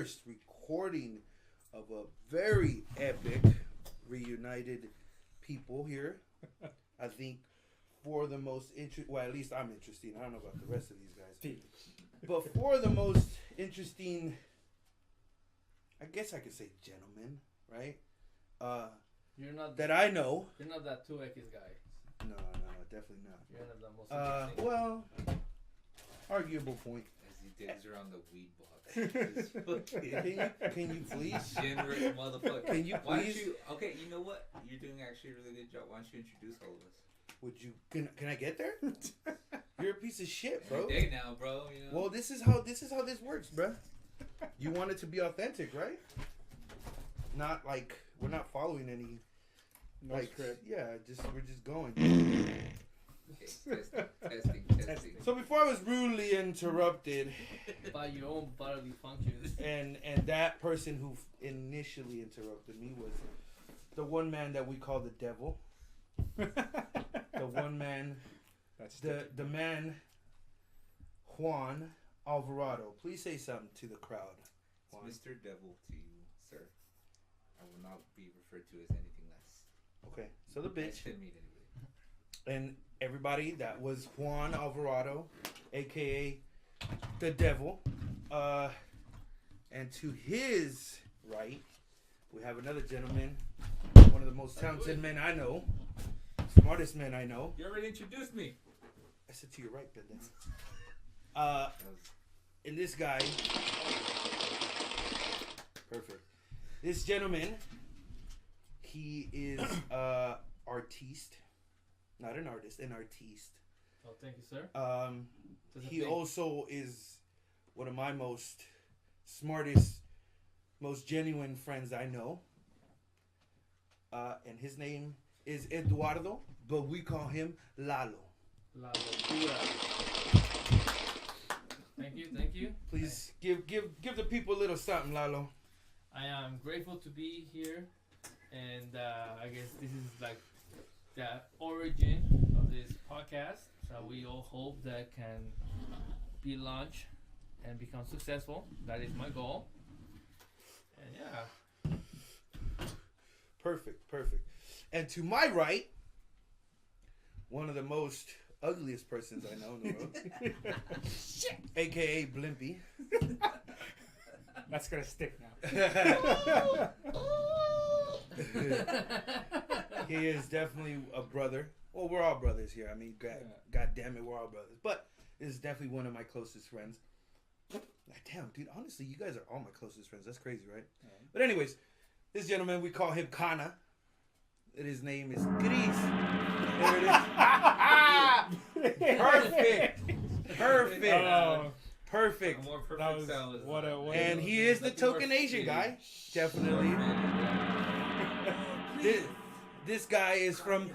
first recording of a very epic reunited people here. I think for the most well, at least I'm interesting. I don't know about the rest of these guys. But for the most interesting, I guess I could say gentlemen, right? You're not that I know. You're not that 2X guy. No, definitely not. You're not the most interesting. Well, arguable point. As he digs around the weed box. Can you please? Generous motherfucker. Can you please? Okay, you know what? You're doing actually a really good job. Why don't you introduce all of us? Would you? Can I get there? You're a piece of shit, bro. Every day now, bro. You know? Well, this is how this works, bro. You want it to be authentic, right? Not like we're not following any. No script. Yeah, we're just going. Okay, testing. So before I was rudely interrupted by your own bodily functions, and that person who initially interrupted me was the one man that we call the devil. The one man, the man, Juan Alvarado. Please say something to the crowd. Juan. It's Mr. Devil to you, sir. I will not be referred to as anything less. Okay, so the bitch. I mean anyway. And everybody, that was Juan Alvarado, aka the devil. And to his right, we have another gentleman, one of the most talented men I know. Smartest man I know. You already introduced me. I said to your right, then. And this guy, perfect. This gentleman, he is artiste, not an artist, an artiste. Oh, thank you, sir. He also is one of my most smartest, most genuine friends I know. And his name is Eduardo, but we call him Lalo. Lalo. Thank you. Please give the people a little something, Lalo. I am grateful to be here, and I guess this is like the origin of this podcast. So we all hope that can be launched and become successful. That is my goal. And yeah. Perfect. And to my right, one of the most ugliest persons I know in the world, aka Blimpy. That's gonna stick now. He is definitely a brother. Well, we're all brothers here. I mean, God damn it, we're all brothers. But this is definitely one of my closest friends. Damn, dude, honestly, you guys are all my closest friends. That's crazy, right? But anyways, this gentleman, we call him Kana. And his name is Kris. There it is. Perfect. A more perfect salad. And he is the token Asian guy. Definitely. This guy is from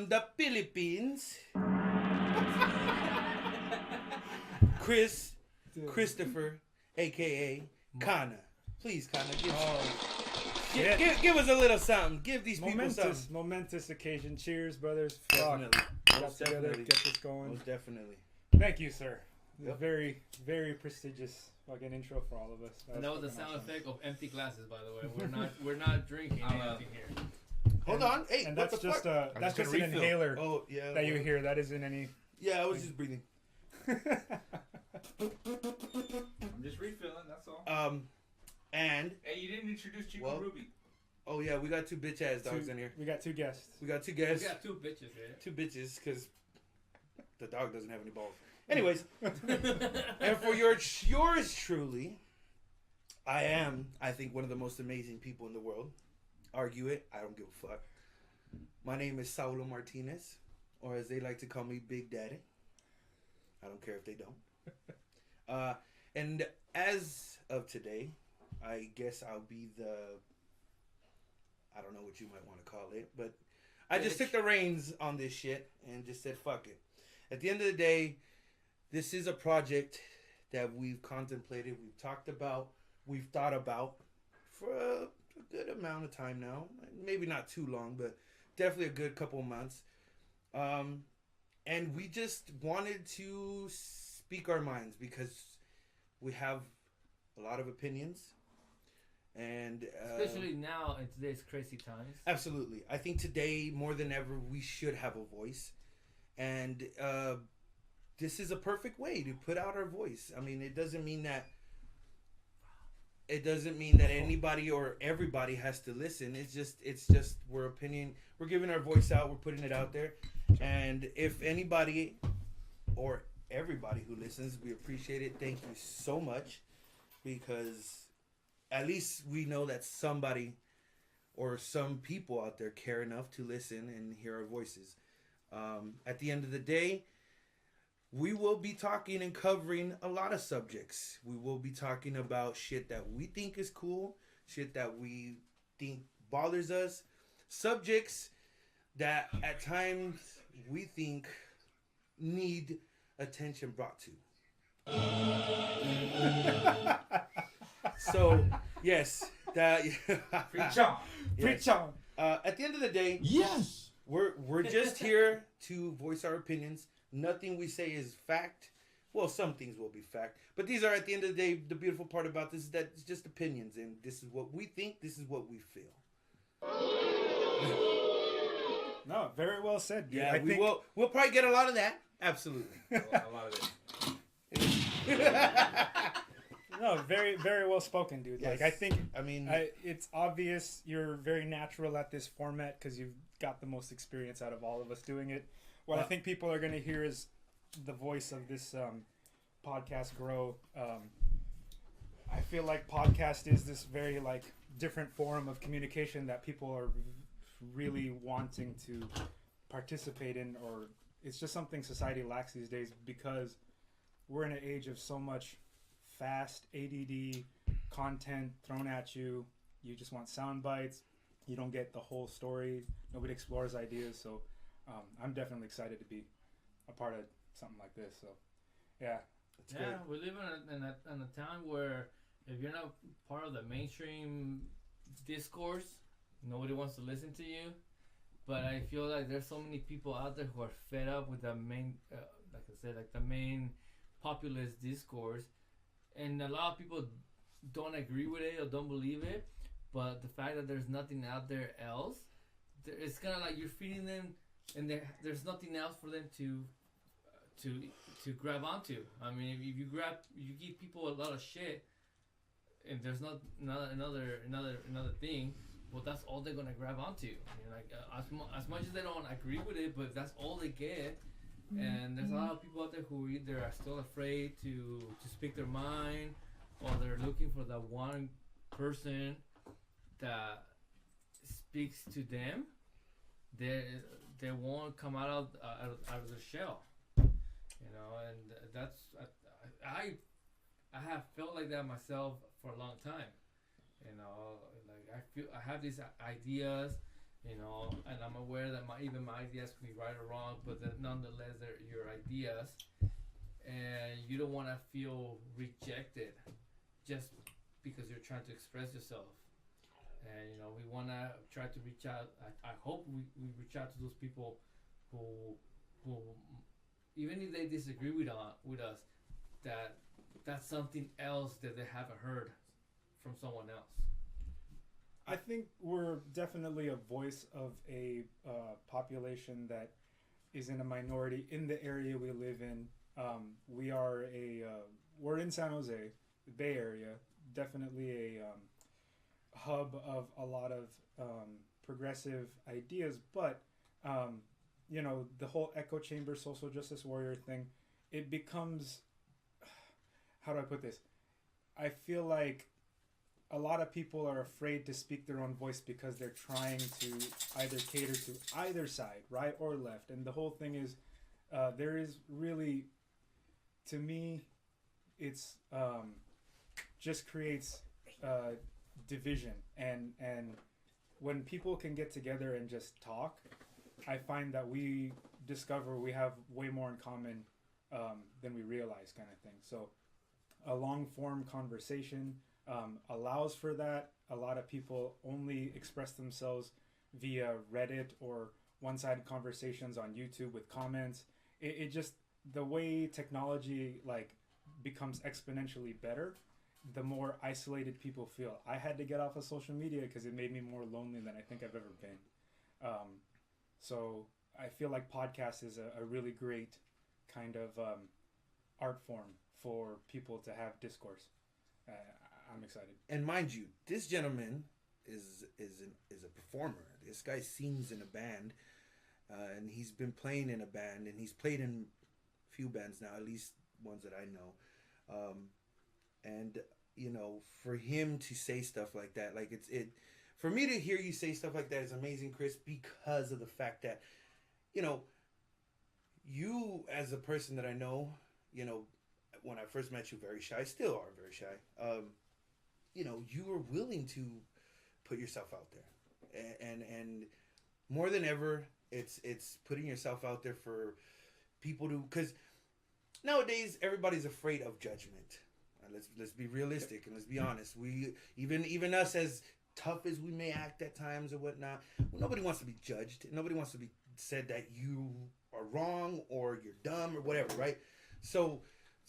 the Philippines. Christopher, aka Kana. Please, Kana, give us a little something. Give these people something. Momentous occasion. Cheers, brothers. Definitely. Got together, get this going. Most definitely. Thank you, sir. Yep. Very, very prestigious fucking intro for all of us. That was the sound effect of empty glasses, by the way. We're not drinking anything here. Hold on. Hey, and what that's the just fuck? that's just an inhaler. Oh, yeah. That you hear. That isn't any. Yeah, I was just breathing. I'm just refilling. That's all. And hey, you didn't introduce Chico Ruby. Oh yeah, we got two bitch ass dogs in here. We got two guests. We got two guests. We got two bitches here. Two bitches, because the dog doesn't have any balls. Anyways, and for yours truly, I think, one of the most amazing people in the world. Argue it, I don't give a fuck. My name is Saulo Martinez, or as they like to call me, Big Daddy. I don't care if they don't. And as of today, I guess I'll be I don't know what you might want to call it, but I just took the reins on this shit and just said, fuck it. At the end of the day, this is a project that we've contemplated, we've talked about, we've thought about for a good amount of time now. Maybe not too long, but definitely a good couple of months. And we just wanted to speak our minds because we have a lot of opinions, and Especially now in today's crazy times. absolutely, I think today more than ever we should have a voice, and this is a perfect way to put out our voice. I mean, it doesn't mean that anybody or everybody has to listen. It's just we're giving our voice out, we're putting it out there, and if anybody or everybody who listens, we appreciate it. Thank you so much, because at least we know that somebody or some people out there care enough to listen and hear our voices. At the end of the day, we will be talking and covering a lot of subjects. We will be talking about shit that we think is cool, shit that we think bothers us, subjects that at times we think need attention brought to. So, yes, that Preach on. Preach on. at the end of the day, Yes. we're just here to voice our opinions. Nothing we say is fact. Well, some things will be fact, but these are, at the end of the day, the beautiful part about this is that it's just opinions, and this is what we think, this is what we feel. No, very well said, dude. Yeah, we'll probably get a lot of that. Absolutely. A lot of it. No, very, very well spoken, dude. Yes. Like, I think I mean, it's obvious you're very natural at this format because you've got the most experience out of all of us doing it. What I think people are going to hear is the voice of this podcast grow. I feel like podcast is this very like different forum of communication that people are really wanting to participate in, or it's just something society lacks these days because we're in an age of so much fast ADD content thrown at you. You just want sound bites. You don't get the whole story. Nobody explores ideas. So I'm definitely excited to be a part of something like this. So yeah, it's Yeah, great. we live in a time where if you're not part of the mainstream discourse, nobody wants to listen to you. But I feel like there's so many people out there who are fed up with the main, like I said, like the main populist discourse, and a lot of people don't agree with it or don't believe it. But the fact that there's nothing out there else, it's kind of like you're feeding them, and there's nothing else for them to grab onto. I mean, if you give people a lot of shit, and there's not another thing, well, that's all they're gonna grab onto. I mean, like as much as they don't agree with it, but that's all they get. And there's a lot of people out there who either are still afraid to speak their mind, or they're looking for that one person that speaks to them. They won't come out of their shell, you know. And that's I have felt like that myself for a long time, you know. Like I have these ideas, you know, and I'm aware that even my ideas can be right or wrong, but that nonetheless they're your ideas, and you don't want to feel rejected just because you're trying to express yourself. And you know, we want to try to reach out. I hope we reach out to those people who even if they disagree with us, that's something else that they haven't heard from someone else. I think we're definitely a voice of a population that is in a minority in the area we live in. We're in San Jose, the Bay Area, definitely a hub of a lot of progressive ideas, but you know, the whole echo chamber social justice warrior thing, it becomes, how do I put this? I feel like a lot of people are afraid to speak their own voice because they're trying to either cater to either side, right or left. And the whole thing is, there is really, to me, it's just creates division. And when people can get together and just talk, I find that we discover we have way more in common than we realize, kind of thing. So a long form conversation allows for that. A lot of people only express themselves via Reddit or one-sided conversations on YouTube with comments. It just, the way technology like becomes exponentially better, the more isolated people feel. I had to get off of social media because it made me more lonely than I think I've ever been. So I feel like podcast is a really great kind of art form for people to have discourse. I'm excited. And mind you, this gentleman is a performer. This guy sings in a band, and he's been playing in a band, and he's played in a few bands now, at least ones that I know. And you know, for him to say stuff like that, like it for me to hear you say stuff like that is amazing, Kris, because of the fact that, you know, you as a person that I know, you know, when I first met you, very shy, still are very shy. You know, you were willing to put yourself out there, and more than ever, it's putting yourself out there for people to, because nowadays everybody's afraid of judgment. Let's be realistic and let's be honest. We even us, as tough as we may act at times or whatnot, nobody wants to be judged. Nobody wants to be said that you are wrong or you're dumb or whatever, right? So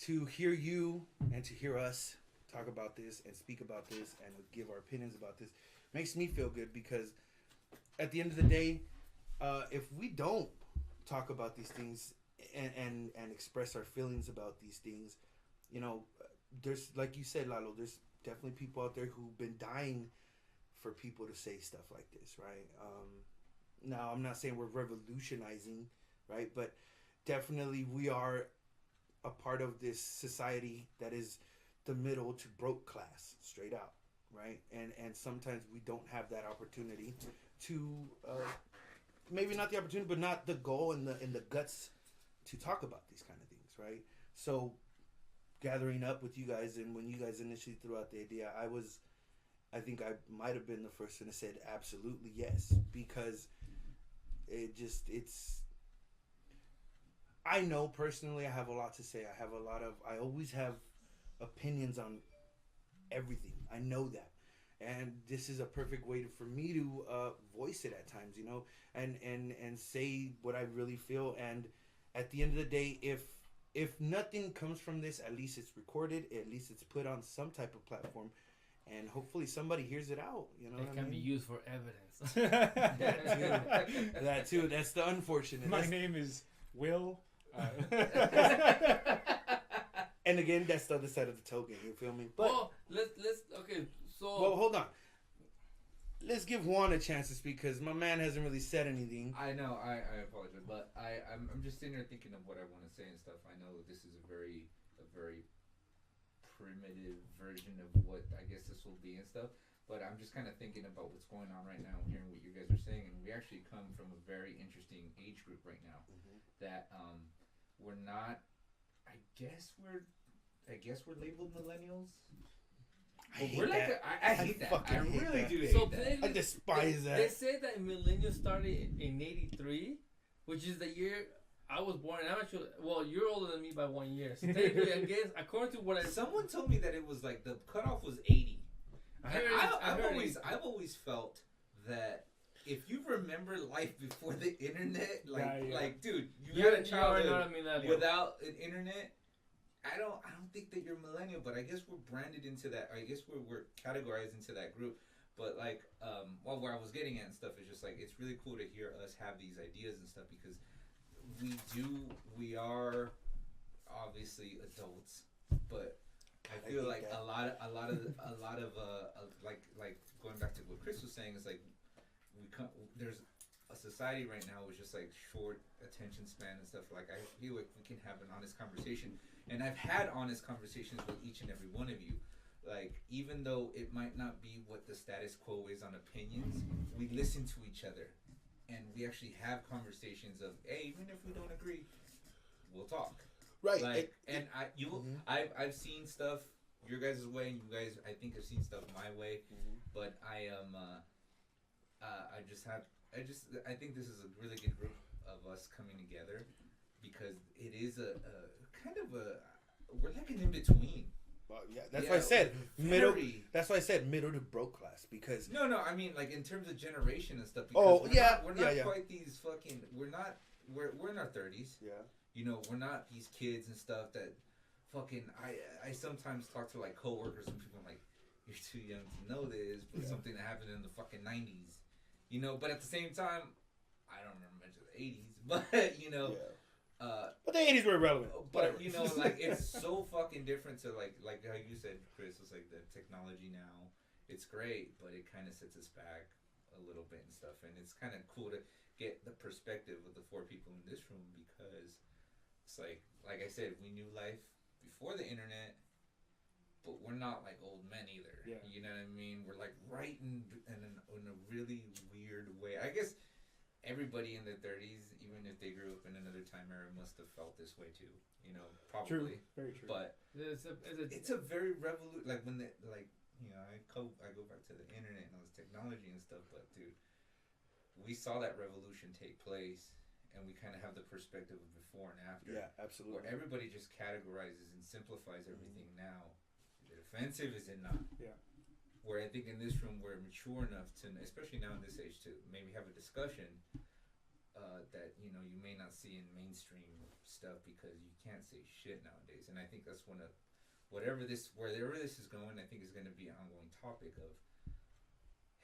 to hear you and to hear us talk about this and speak about this and give our opinions about this makes me feel good, because at the end of the day, if we don't talk about these things and express our feelings about these things, you know, there's, like you said, Lalo, there's definitely people out there who've been dying for people to say stuff like this, right? Now, I'm not saying we're revolutionizing, right? But definitely we are a part of this society that is the middle to broke class, straight out, right? And sometimes we don't have that opportunity to, maybe not the opportunity, but not the goal and the guts to talk about these kind of things, right? So gathering up with you guys, and when you guys initially threw out the idea, I think I might have been the first one to say absolutely yes, because I know personally I have a lot to say. I always have opinions on everything. I know that. And this is a perfect way for me to voice it at times, you know, and say what I really feel. And at the end of the day, if nothing comes from this, at least it's recorded, at least it's put on some type of platform, and hopefully somebody hears it out. You know, it can be used for evidence. That too. That's the unfortunate. My name is Will. And again, that's the other side of the token. You feel me? But well, let's okay. So well, hold on. Let's give Juan a chance to speak, because my man hasn't really said anything. I know, I apologize, but I'm just sitting there thinking of what I want to say and stuff. I know this is a very primitive version of what I guess this will be and stuff, but I'm just kind of thinking about what's going on right now and hearing what you guys are saying, and we actually come from a very interesting age group right now, that we're not. I guess we're labeled millennials. I hate that. I hate that. I really do hate that. I despise that. They say that millennials started in '83, which is the year I was born. And I'm actually, well, you're older than me by 1 year. So technically, I guess according to what someone told me that it was like the cutoff was 80. I've always felt that if you remember life before the internet, like dude, you had a childhood without an internet. I don't think that you're millennial, but I guess we're branded into that. I guess we're categorized into that group. But like, where I was getting at and stuff is just like, it's really cool to hear us have these ideas and stuff, because we are obviously adults, but I feel like a lot of like going back to what Kris was saying, is like there's a society right now with just like short attention span and stuff. Like, I feel like we can have an honest conversation, and I've had honest conversations with each and every one of you. Like, even though it might not be what the status quo is on opinions, we listen to each other, and we actually have conversations of, hey, even if we don't agree, we'll talk. Right. Like, I've seen stuff your guys' way, and you guys, I think, have seen stuff my way. But I am, I think this is a really good group of us coming together, because it is a kind of we're like an in between. Well, yeah, that's why I said middle. That's why I said middle to broke class, because no, I mean, like, in terms of generation and stuff. We're not quite these fucking. We're in our 30s. Yeah. You know, we're not these kids and stuff that fucking, I sometimes talk to like coworkers and people. I'm like, you're too young to know this, but something that happened in the fucking 90s, you know. But at the same time, I don't remember much of the 80s, but you know. Yeah. But the 80s were irrelevant. But you know, like it's so fucking different to like how you said, Kris. It's like the technology now. It's great, but it kind of sets us back a little bit and stuff. And it's kind of cool to get the perspective of the four people in this room because it's like I said, we knew life before the internet. But we're not like old men either. Yeah. You know what I mean? We're like right in a really weird way. I guess everybody in their 30s, even if they grew up in another time era, must have felt this way too. You know, probably. True. Very true. But it's a very like when they like you know I go back to the internet and all this technology and stuff. But dude, we saw that revolution take place. And we kind of have the perspective of before and after. Yeah, absolutely. Where everybody just categorizes and simplifies everything now. Is it offensive? Is it not? Yeah. Where I think in this room we're mature enough to, especially now in this age, to maybe have a discussion that you know you may not see in mainstream stuff because you can't say shit nowadays. And I think that's one of wherever this is going. I think is going to be an ongoing topic of,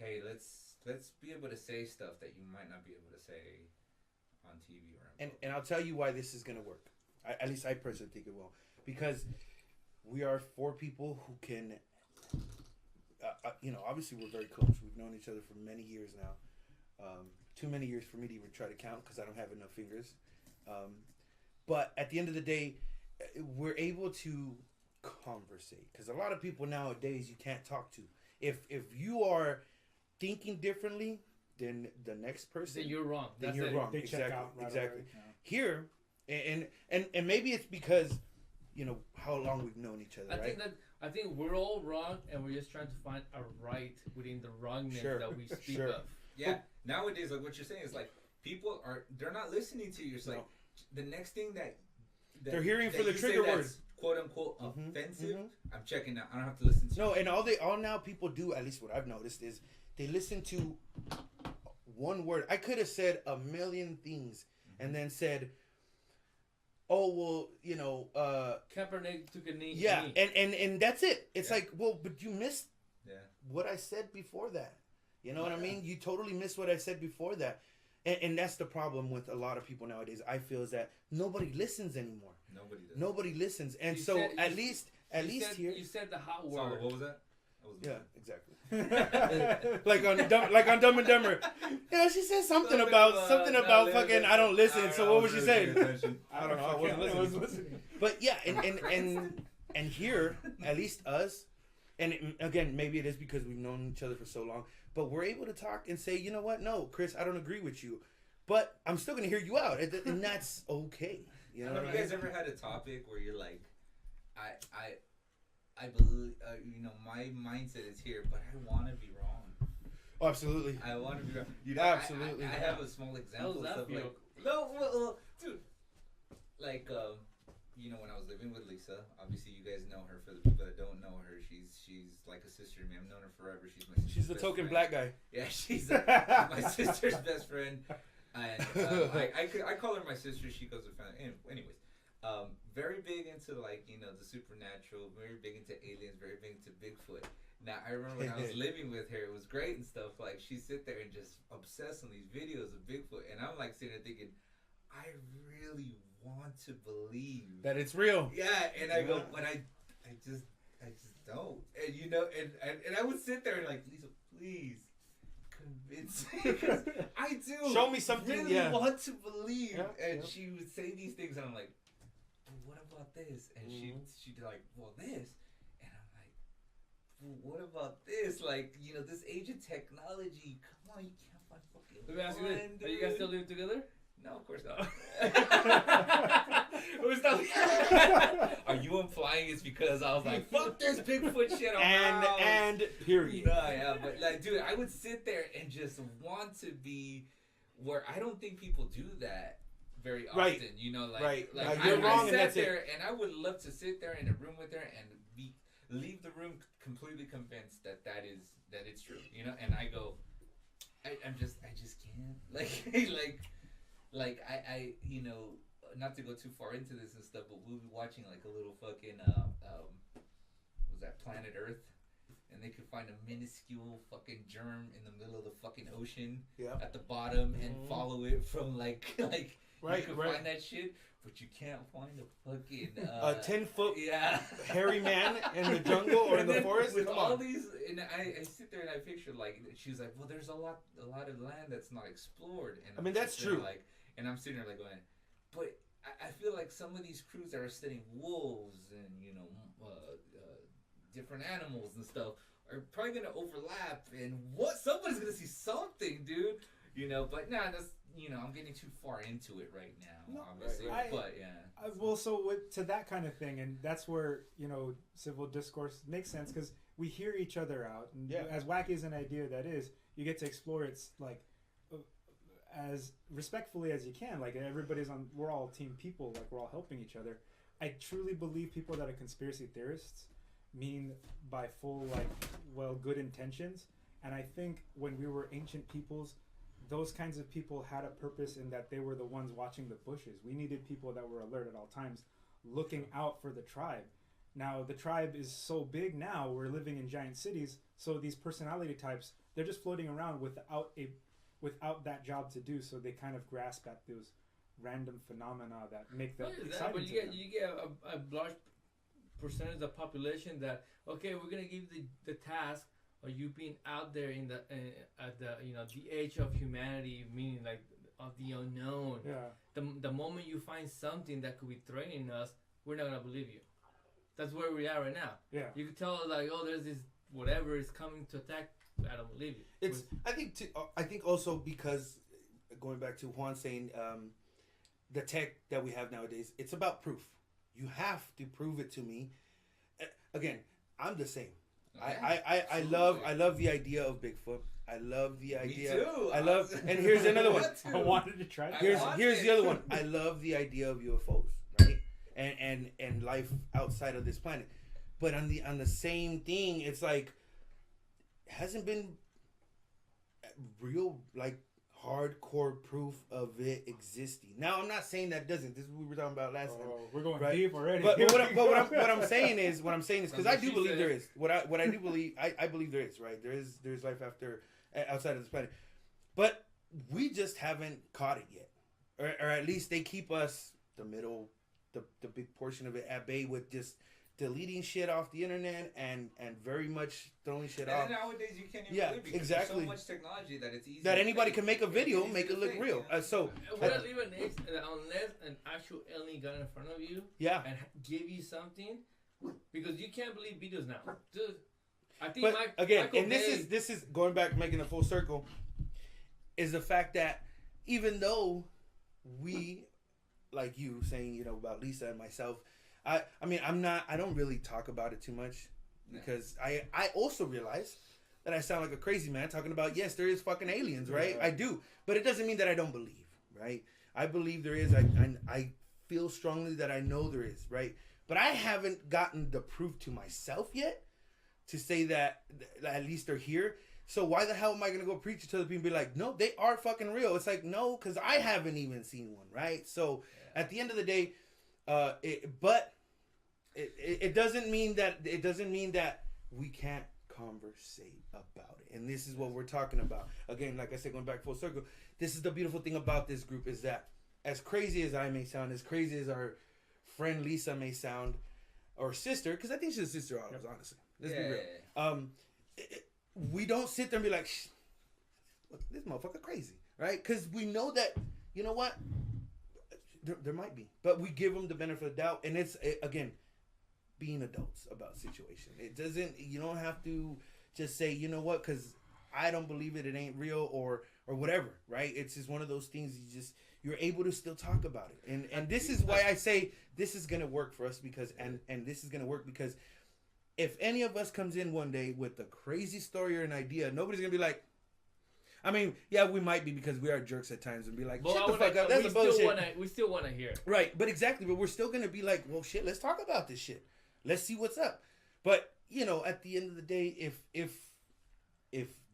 hey, let's be able to say stuff that you might not be able to say on TV or and I'll tell you why this is going to work. At least I personally think it will, because we are four people who can, you know, obviously we're very close. We've known each other for many years now. Too many years for me to even try to count because I don't have enough fingers. But at the end of the day, we're able to conversate because a lot of people nowadays you can't talk to. If you are thinking differently than the next person, then you're wrong. Then you're wrong. They exactly. check out right exactly. away. Yeah. Here, and maybe it's because you know how long we've known each other. I think we're all wrong, and we're just trying to find a right within the wrongness that we speak of. Yeah. Nowadays, like what you're saying is like people they're not listening to you. It's like the next thing that they're hearing for the trigger word, quote unquote offensive. I'm checking out. I don't have to listen to. No, and all now people do, at least what I've noticed, is they listen to one word. I could have said a million things and then said, oh, well, you know, Kaepernick took a knee. Yeah, and that's it. It's like, well, but you missed what I said before that. You know what I mean? You totally missed what I said before that. And that's the problem with a lot of people nowadays, I feel, is that nobody listens anymore. Nobody does. Nobody listens. And so at least here... You said the hot word. Saulo, what was that? Yeah, exactly. like on Dumb and Dumber. You know, she said something about fucking I don't listen. So what was she saying? I don't know. I wasn't listening. But yeah, and here, at least us, and again, maybe it is because we've known each other for so long, but we're able to talk and say, you know what? No, Kris, I don't agree with you, but I'm still going to hear you out, and that's okay. You know, have you guys ever had a topic where you're like, I believe, you know, my mindset is here, but I want to be wrong. Oh, absolutely. I want to be wrong. You know, absolutely. I have a small example of stuff like, dude, like, you know, when I was living with Lisa, obviously you guys know her. For the people that don't know her, she's like a sister to me. I've known her forever. She's my sister's She's the token black guy. Yeah, she's my sister's best friend. And I call her my sister. She goes with family. Anyways, very big into like, you know, the supernatural. Very big into aliens. Very big into Bigfoot. Now I remember when I was living with her, it was great and stuff. Like she'd sit there and just obsess on these videos of Bigfoot, and I'm like sitting there thinking, I really want to believe that it's real. Yeah, and I go, but I just don't. And you know, and I would sit there and like, Lisa, please convince me, because I do. Show me something. Really want to believe. Yeah, and she would say these things, and I'm like, well, what about this? And she'd be like, well, this. And I'm like, well, what about this? Like, you know, this age of technology. Come on, you can't find fucking. Let me ask you this: are you guys still living together? No, of course not. Are you implying it's because I was like, fuck this Bigfoot shit on my house? And period. No, yeah, but like, dude, I would sit there and just want to be where I don't think people do that very often. Right. You know, like, right. like you're wrong, I and that's sat there it. and I would love to sit there in a room with her and leave the room completely convinced that it's true. You know, and I go, I just can't. Like I you know, not to go too far into this and stuff, but we'll be watching like a little fucking was that Planet Earth, and they could find a minuscule fucking germ in the middle of the fucking ocean at the bottom and follow it from like you can find that shit, but you can't find a fucking 10-foot hairy man in the jungle or in the forest with all these. And I sit there and I picture like she's like, well, there's a lot of land that's not explored, and I mean that's true. Like, and I'm sitting there like going, but I feel like some of these crews that are studying wolves and different animals and stuff are probably gonna overlap, and somebody's gonna see something, dude. But that's I'm getting too far into it right now, obviously. But yeah. Well, so to that kind of thing, and that's where civil discourse makes sense because we hear each other out, and as wacky as an idea that is, you get to explore it like as respectfully as you can. Like we're all team people, like we're all helping each other. I truly believe people that are conspiracy theorists mean by full good intentions, and I think when we were ancient peoples, those kinds of people had a purpose in that they were the ones watching the bushes. We needed people that were alert at all times, looking out for the tribe. Now the tribe is so big now, we're living in giant cities, so these personality types, they're just floating around without that job to do, so they kind of grasp at those random phenomena that make them exciting. But you get a large percentage of the population that, okay, we're gonna give the task of you being out there in the at the the age of humanity, meaning like of the unknown. The moment you find something that could be threatening us, we're not gonna believe you. That's where we are right now. You can tell us like, oh, there's this whatever is coming to attack. I don't believe you. I think also because going back to Juan saying the tech that we have nowadays, it's about proof. You have to prove it to me. Again, I'm the same. I love the idea of Bigfoot. I love the idea. Me too. And here's another one. I wanted to try. Here's the other one. I love the idea of UFOs, right? And life outside of this planet. But on the same thing, it's like hasn't been real hardcore proof of it existing. Now I'm not saying that doesn't. This is what we were talking about last time. We're going deep already. But what I'm saying is because I do believe there is. What I do believe I believe there is, right? There's life outside of this planet. But we just haven't caught it yet. Or at least they keep us the big portion of it at bay with just deleting shit off the internet and very much throwing shit off. And nowadays you can't even believe because there's so much technology that it's easy that anybody can make a video, make it look real. So unless an actual alien got in front of you and give you something, because you can't believe videos now. Dude, I think this is going back, making a full circle, is the fact that even though we, like you saying, about Lisa and myself, I don't really talk about it too much because I also realize that I sound like a crazy man talking about, yes, there is fucking aliens, right? I do. But it doesn't mean that I don't believe, right? I believe there is. I feel strongly that I know there is, right? But I haven't gotten the proof to myself yet to say that at least they're here. So why the hell am I going to go preach it to other people and be like, no, they are fucking real? It's like, no, because I haven't even seen one, right? So at the end of the day, it doesn't mean that we can't conversate about it. And this is what we're talking about. Again, like I said, going back full circle, this is the beautiful thing about this group is that as crazy as I may sound, as crazy as our friend Lisa may sound, or sister, because I think she's a sister of ours, honestly. Let's be real. We don't sit there and be like, this motherfucker crazy, right? Because we know that, you know what? There might be. But we give them the benefit of the doubt. And it's, again, being adults about situation. You don't have to just say, you know what, because I don't believe it ain't real or whatever, right? It's just one of those things you're able to still talk about it. And this is why I say this is going to work for us because this is going to work because if any of us comes in one day with a crazy story or an idea, nobody's going to be like, I mean, yeah, we might be because we are jerks at times and be like, shut the fuck up, that's a bullshit. We still want to hear it. Right, but exactly, but we're still going to be like, well, shit, let's talk about this shit. Let's see what's up. But, at the end of the day, if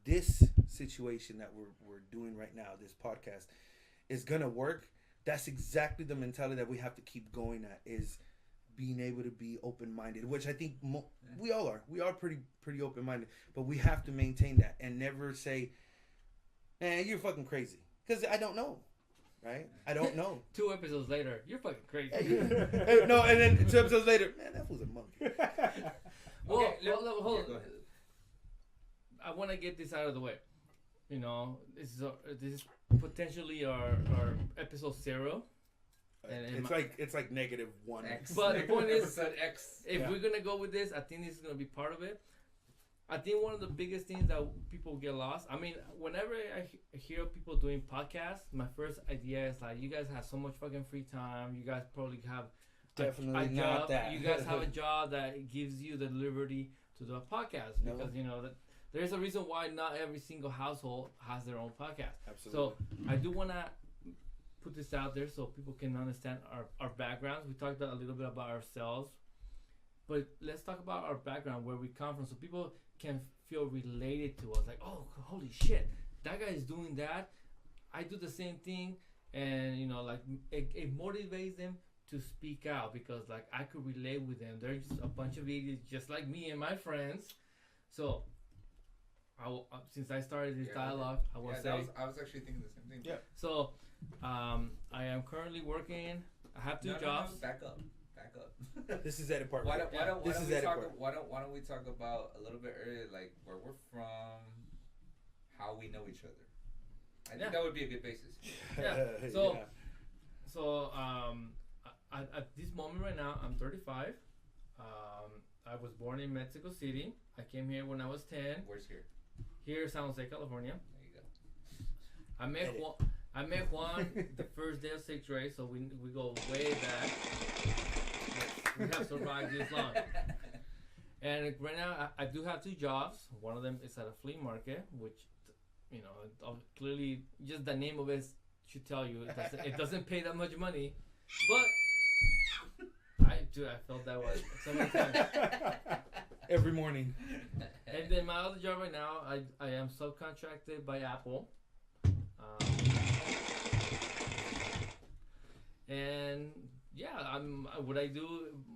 this situation that we're doing right now, this podcast, is going to work, that's exactly the mentality that we have to keep going at, is being able to be open-minded, which I think we all are. We are pretty open-minded, but we have to maintain that and never say, "Man, you're fucking crazy," because I don't know, right? I don't know. 2 episodes later, you're fucking crazy. No, and then 2 episodes later, man, that was a monkey. Well, Okay, hold on. go ahead. I want to get this out of the way. You know, this is potentially our episode 0. And It's like -1. X. But the point is, Episode X. if we're gonna go with this, I think this is gonna be part of it. I think one of the biggest things that people get lost. I mean, whenever I hear people doing podcasts, my first idea is like, you guys have so much fucking free time. You guys probably have Definitely a not job. that. You guys have a job that gives you the liberty to do a podcast, No. because you know that there's a reason why not every single household has their own podcast. Absolutely. So I do want to put this out there so people can understand our backgrounds. We talked a little bit about ourselves, but let's talk about our background, where we come from, so people can feel related to us. Like, oh, holy shit, that guy is doing that. I do the same thing, and you know, like it motivates them to speak out, because like I could relate with them. They're just a bunch of idiots, just like me and my friends. So, since I started this dialogue, I will say I was actually thinking the same thing. Yeah. So, I am currently working. I have 2 jobs. No, back up. This is edit part. Why don't we talk about a little bit earlier, like where we're from, how we know each other. I think that would be a good basis. Yeah. So, at this moment right now, I'm 35. I was born in Mexico City. I came here when I was 10. Where's here? Here, San Jose, California. There you go. I met Juan the first day of 6th grade, so we go way back. We have survived this long. And right now, I do have 2 jobs. One of them is at a flea market, which, you know, clearly just the name of it should tell you it doesn't pay that much money. But I felt that way so many times. Every morning. And then my other job right now, I am subcontracted by Apple. And yeah,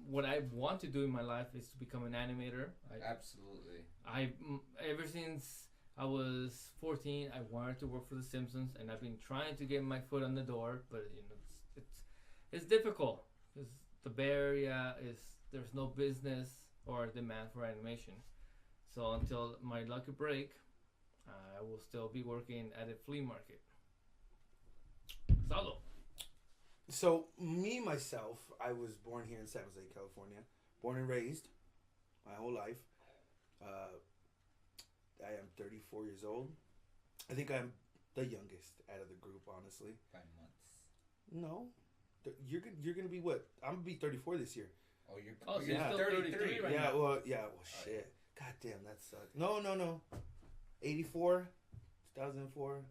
what I want to do in my life is to become an animator. Absolutely. Ever since I was 14, I wanted to work for The Simpsons, and I've been trying to get my foot on the door, but you know, it's difficult, because the Bay Area there's no business or demand for animation. So until my lucky break, I will still be working at a flea market. Saulo. So myself, I was born here in San Jose, California. Born and raised my whole life. I am 34 years old. I think I'm the youngest out of the group, honestly. 5 months. No. You're gonna be what? I'm gonna be 34 this year. Oh, you're still 33 right now. Well, shit. God damn, that sucks. No. 84, 2004.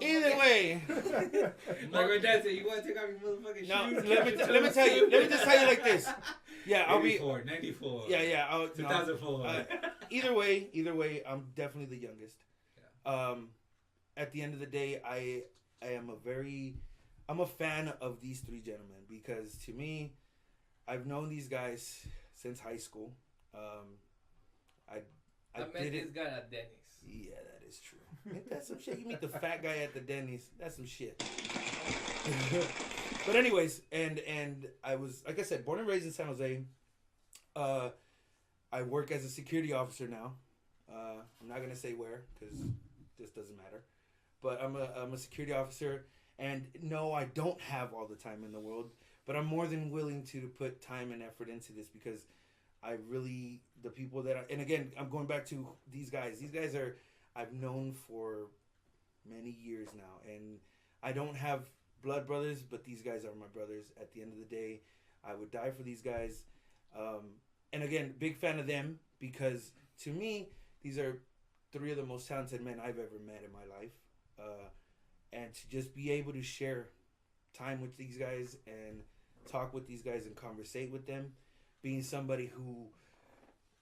Either way. Like my dad said, you want to take off your motherfucking shoes? No, let me tell you. Let me just tell you like this. Yeah, I'll 94, 94. Yeah. 2004. Either way, I'm definitely the youngest. Yeah. At the end of the day, I'm a fan of these 3 gentlemen, because to me, I've known these guys since high school. I met this guy at Denny's. Yeah, that is true. Ain't that some shit? You meet the fat guy at the Denny's. That's some shit. But anyways, and I was, like I said, born and raised in San Jose. I work as a security officer now. I'm not gonna say where, because this doesn't matter. But I'm a security officer, and no, I don't have all the time in the world. But I'm more than willing to put time and effort into this, because the people that and again, I'm going back to these guys. These guys I've known for many years now, and I don't have blood brothers, but these guys are my brothers. At the end of the day, I would die for these guys. And again, big fan of them, because to me, these are 3 of the most talented men I've ever met in my life. And to just be able to share time with these guys and talk with these guys and conversate with them, being somebody who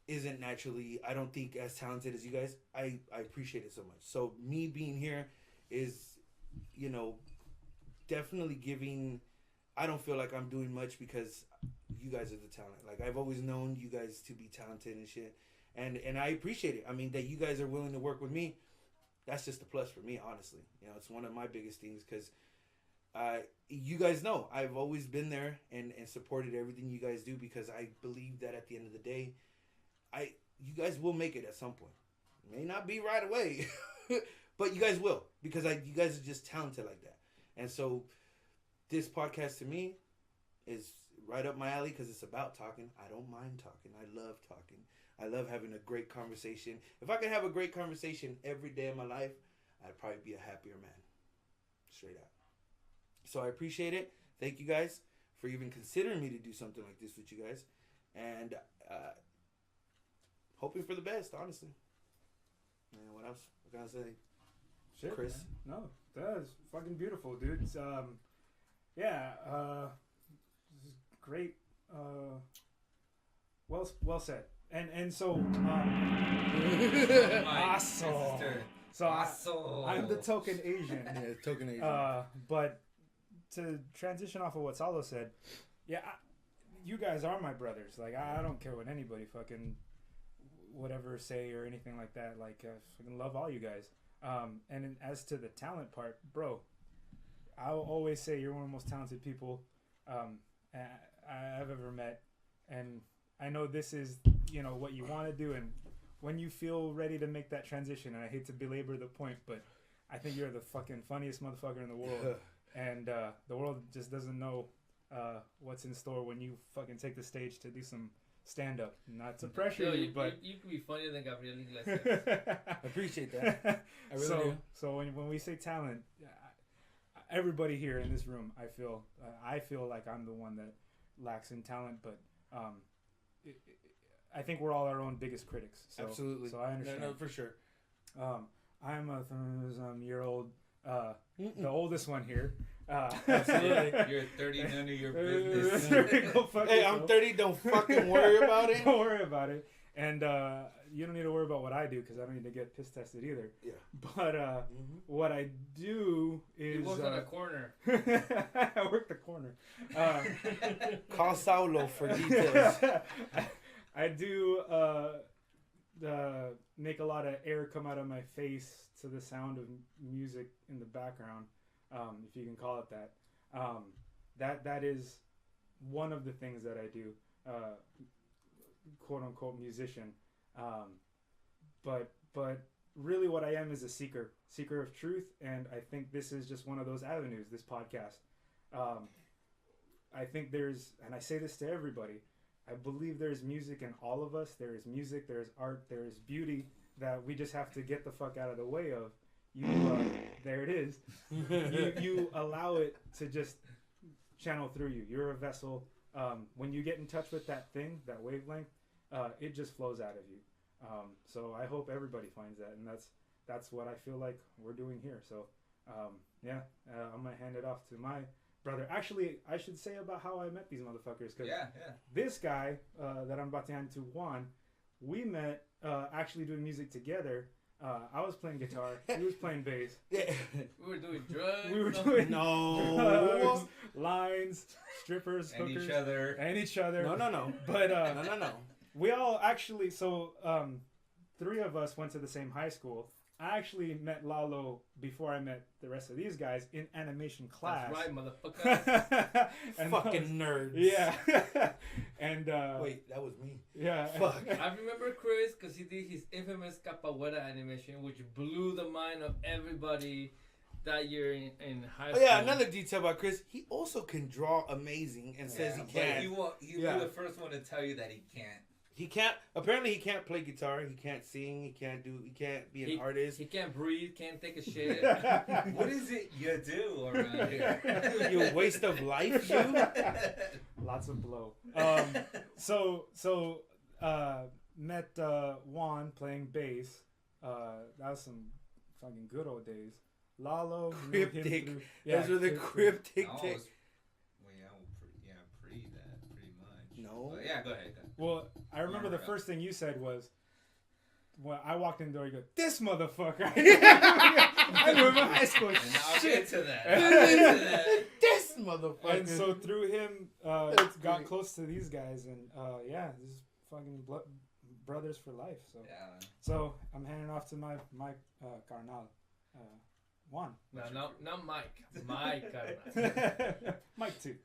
isn't naturally, I don't think, as talented as you guys, I appreciate it so much. So me being here is you know, definitely giving. I don't feel like I'm doing much because you guys are the talent. Like, I've always known you guys to be talented and shit. And I appreciate it. I mean, that you guys are willing to work with me, that's just a plus for me, honestly. You know, it's one of my biggest things because you guys know I've always been there and supported everything you guys do because I believe that at the end of the day, you guys will make it at some point. It may not be right away, but you guys will because you guys are just talented like that. And so this podcast to me is right up my alley because it's about talking. I don't mind talking. I love talking. I love having a great conversation. If I could have a great conversation every day of my life, I'd probably be a happier man. Straight out. So I appreciate it. Thank you guys for even considering me to do something like this with you guys. And hoping for the best, honestly. Man, what else? What can I say? Shit, Kris? Man. No, that's fucking beautiful, dude. It's, yeah, this is great. Well said. And so, I'm the token Asian. Yeah, token Asian. But to transition off of what Saulo said, yeah, you guys are my brothers. Like, I don't care what anybody fucking whatever say or anything like that. Like, I fucking love all you guys. And as to the talent part, bro, I'll always say you're one of the most talented people I've ever met. And I know this is, you know, what you want to do. And when you feel ready to make that transition, and I hate to belabor the point, but I think you're the fucking funniest motherfucker in the world. And the world just doesn't know what's in store when you fucking take the stage to do some stand-up. Not to pressure you, but... You can be funnier than Gabriel Iglesias. I appreciate that. I really do. So when we say talent, everybody here in this room, I feel like I'm the one that lacks in talent, but I think we're all our own biggest critics. So, absolutely. So I understand. No, for sure. I'm a year-old, the oldest one here. Absolutely. You're 30, none of your business. Hey, I'm 30. Don't fucking worry about it. Don't worry about it. And you don't need to worry about what I do because I don't need to get piss tested either. Yeah. But what I do is... You work on a corner. I work the corner. Call Saulo for details. I do make a lot of air come out of my face to the sound of music in the background, if you can call it that. That is one of the things that I do, quote unquote musician. But really what I am is a seeker of truth, and I think this is just one of those avenues, this podcast. I think there's, and I say this to everybody, I believe there's music in all of us. There is music, there is art, there is beauty that we just have to get the fuck out of the way of. There it is. You allow it to just channel through you. You're a vessel. When you get in touch with that thing, that wavelength, it just flows out of you. So I hope everybody finds that, and that's what I feel like we're doing here. So I'm gonna hand it off to my brother. Actually, I should say about how I met these motherfuckers, because this guy that I'm about to hand to, Juan, we met actually doing music together. I was playing guitar, he was playing bass. Yeah. We were doing drugs. We were doing drugs, lines, strippers, and hookers, each other. No. But no. We all actually, so 3 of us went to the same high school. I actually met Lalo before I met the rest of these guys in animation class. That's right, motherfucker. Fucking nerds. Yeah. And wait, that was me. Yeah. Fuck. I remember Kris because he did his infamous capoeira animation, which blew the mind of everybody that year in high school. Oh yeah, another detail about Kris, he also can draw amazing and says he can. You're the first one to tell you that he can't. He can't. Apparently, he can't play guitar. He can't sing. He can't be an artist. He can't breathe. Can't take a shit. What is it you do around here? You waste of life, you. Lots of blow. So met Juan playing bass. That was some fucking good old days. Lalo, cryptic. Those were the cryptic days. Pretty much. No. But yeah, go ahead. Well, I remember the first thing you said was, when I walked in the door, you go, "This motherfucker." I knew him in high school. And I'll get to that. This motherfucker. And so through him, got close to these guys, and this is fucking brothers for life. So so I'm handing off to my carnal, Juan. No, not Mike. My carnal. Mike too.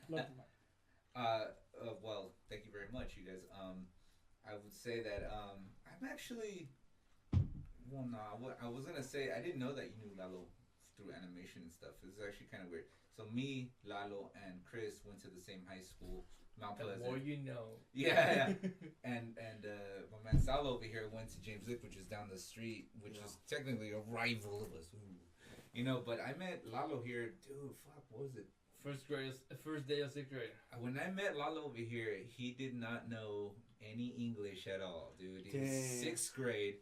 Love Mike. Well, thank you very much, you guys. I would say that I'm actually. Well, no, I was gonna say I didn't know that you knew Lalo through animation and stuff. It's actually kind of weird. So me, Lalo, and Kris went to the same high school, Mount Pleasant. The more you know. Yeah. and my man Saulo over here went to J.e.s.kidding, which is down the street, which is technically a rival of us. You know, but I met Lalo here, dude. Fuck, what was it? First day of 6th grade. When I met Lalo over here, he did not know any English at all, dude. He was 6th grade.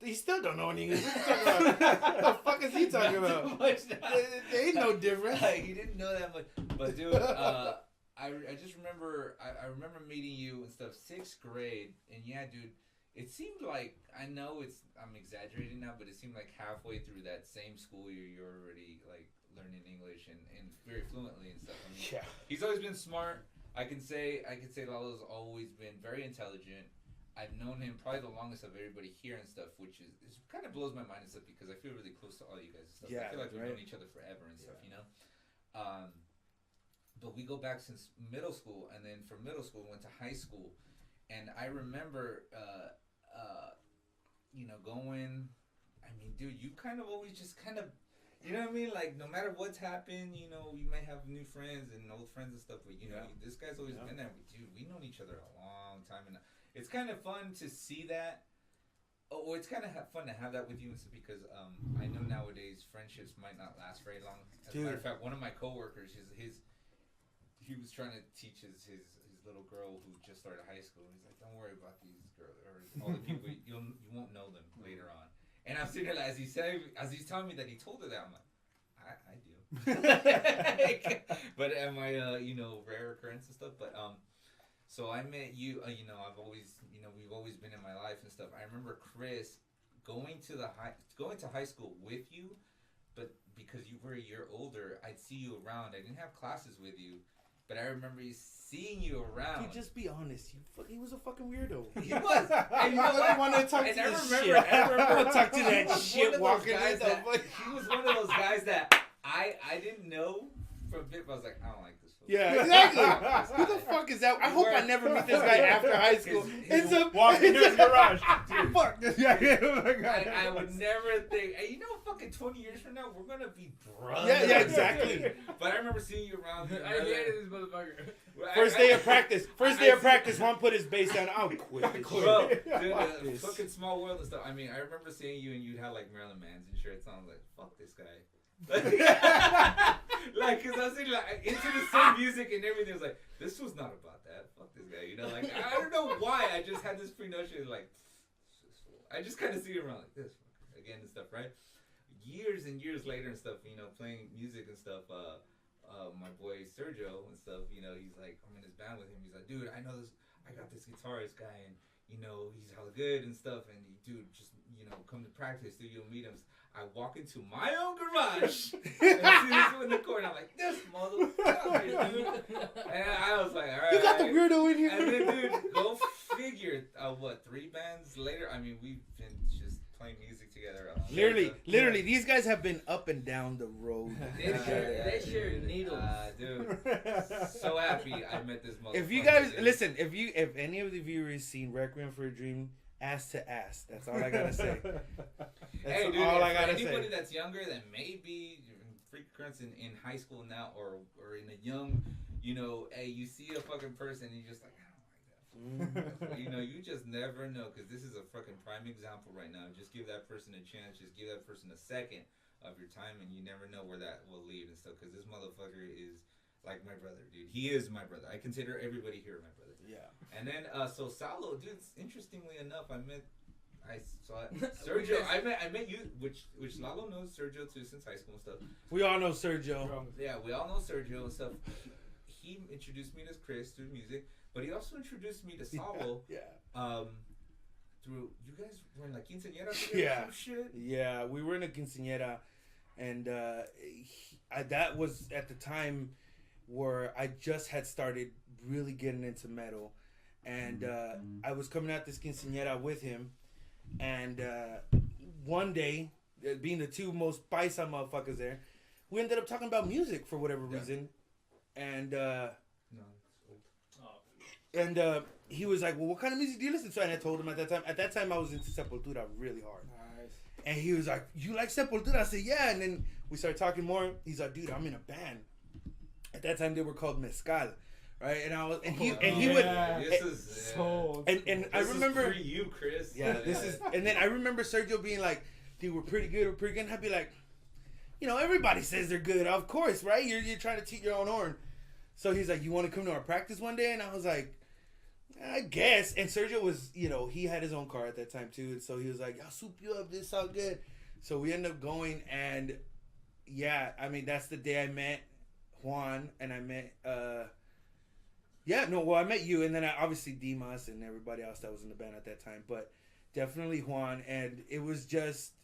He still don't know any English. What the fuck is he talking about? There ain't no difference. He didn't know that much. But dude, I just remember I remember meeting you and stuff, 6th grade, and yeah, dude, it seemed like I'm exaggerating now, but it seemed like halfway through that same school year you're already like learning English and very fluently and stuff. I mean, he's always been smart. I can say Lalo's always been very intelligent. I've known him probably the longest of everybody here and stuff, which is kind of blows my mind and stuff because I feel really close to all you guys and stuff. I feel like we've known each other forever and stuff, you know. But we go back since middle school, and then from middle school we went to high school, and I remember, going. I mean, dude, you kind of always just kind of. You know what I mean? Like, no matter what's happened, you know, you may have new friends and old friends and stuff, but, you know, this guy's always been there. But, dude, we've known each other a long time. And it's kind of fun to see that. Oh, it's kind of fun to have that with you because I know nowadays friendships might not last very long. As a matter of fact, one of my coworkers, he was trying to teach his little girl who just started high school. He's like, don't worry about these girls or all the people. You won't know them later on. And I'm sitting there, as he's telling me that he told her that, I'm like, I do. But am I, rare occurrence and stuff? But so I met you. I've always, we've always been in my life and stuff. I remember Kris going to high school with you, but because you were a year older, I'd see you around. I didn't have classes with you. But I remember seeing you around. Dude, just be honest. He was a fucking weirdo. He was. And you know what? I want to talk to that shit. I remember talk to that shit walking guys in the he was one of those guys that I didn't know for a bit, but I was like, I don't like this. Yeah, exactly. Who the fuck is that? I hope I never meet this guy after high school. Walking in his garage. Dude, fuck this guy. I would never think. Hey, fucking 20 years from now, we're gonna be brothers. Yeah, exactly. But I remember seeing you around. I hated this motherfucker. First day of practice. Juan put his bass down. I'll quit. Bro, dude, fucking small world and stuff. I mean, I remember seeing you and you'd have like Marilyn Manson shirts on. Like, fuck this guy. Like, cause I was into the same music and everything. I was like, this was not about that. Fuck this guy. Like, I don't know why. I just had this pre-notion. Like, I just kind of see him around like this again and stuff, right? Years and years later and stuff, playing music and stuff. My boy Sergio and stuff, he's like, I'm in his band with him. He's like, dude, I got this guitarist guy, and he's hella good and stuff. And dude, just come to practice, dude, you'll meet him. I walk into my own garage and see this in the corner. I'm like, this motherfucker, dude. And I was like, all right. You got the weirdo in here. And then, dude, go figure. 3 bands later? I mean, we've been just playing music together. Literally, these guys have been up and down the road. They share needles. Dude, so happy I met this motherfucker. If you guys listen, if any of the viewers seen Requiem for a Dream, ass to ass. That's all I gotta say. Hey, dude, anybody that's younger than maybe freak occurrence in high school now or in a young, hey, you see a fucking person and you're just like, I don't like that. You just never know, because this is a fucking prime example right now. Just give that person a chance. Just give that person a second of your time, and you never know where that will lead and stuff, because this motherfucker is like my brother, dude. He is my brother. I consider everybody here my brother. Yeah. And then, so Saulo, dude, interestingly enough, I saw Sergio. I met you, which Lalo knows Sergio too since high school and stuff. We all know Sergio. Yeah, we all know Sergio and stuff. He introduced me to Kris through music, but he also introduced me to Saulo. Yeah. Through, you guys were in like quinceañera together or some shit? Yeah, we were in a quinceañera. and that was at the time where I just had started really getting into metal, and I was coming out this quinceañera with him, and one day, being the two most paisa motherfuckers there, we ended up talking about music for whatever reason, and he was like, "Well, what kind of music do you listen to?" And I told him at that time. At that time, I was into Sepultura really hard. Nice. And he was like, "You like Sepultura?" I said, "Yeah." And then we started talking more. He's like, "Dude, I'm in a band." At that time, they were called Mezcal, right? And I was, and he would. I remember for you, Kris. Yeah, this is. And then I remember Sergio being like, "Dude, we're pretty good. We're pretty good." And I'd be like, "You know, everybody says they're good, of course, right? You're trying to toot your own horn." So he's like, "You want to come to our practice one day?" And I was like, "I guess." And Sergio was, you know, he had his own car at that time too, and so he was like, "I'll soup you up. This all good." So we ended up going, and yeah, I mean, that's the day I met Juan, and I met I met you, and then obviously Dimas and everybody else that was in the band at that time, but definitely Juan, and it was just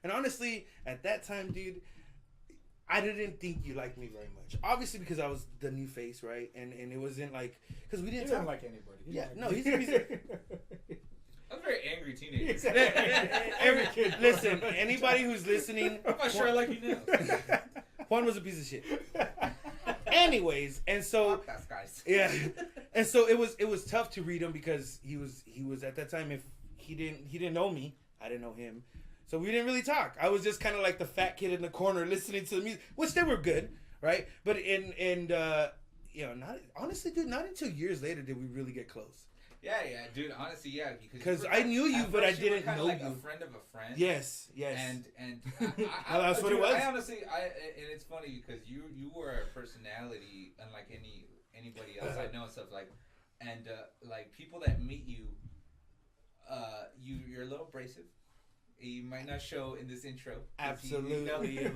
and honestly, at that time, dude, I didn't think you liked me very much. Obviously, because I was the new face, right? And it wasn't like, because we didn't like anybody. He's I'm a very angry teenager. Every kid. Listen, anybody who's listening, I'm not sure I like you now. Juan was a piece of shit. Anyways, and so guys. Yeah, and so it was tough to read him because he was at that time, if he didn't know me, I didn't know him, so we didn't really talk. I was just kind of like the fat kid in the corner listening to the music, which they were good, right? But not honestly, dude, not until years later did we really get close. Yeah, dude. Honestly, yeah, because I knew you, but I didn't know like you. A friend of a friend. Yes. And that's what it was. I honestly, and it's funny because you were a personality unlike anybody else I know and stuff like, and like people that meet you, you're a little abrasive. You might not show in this intro. Absolutely,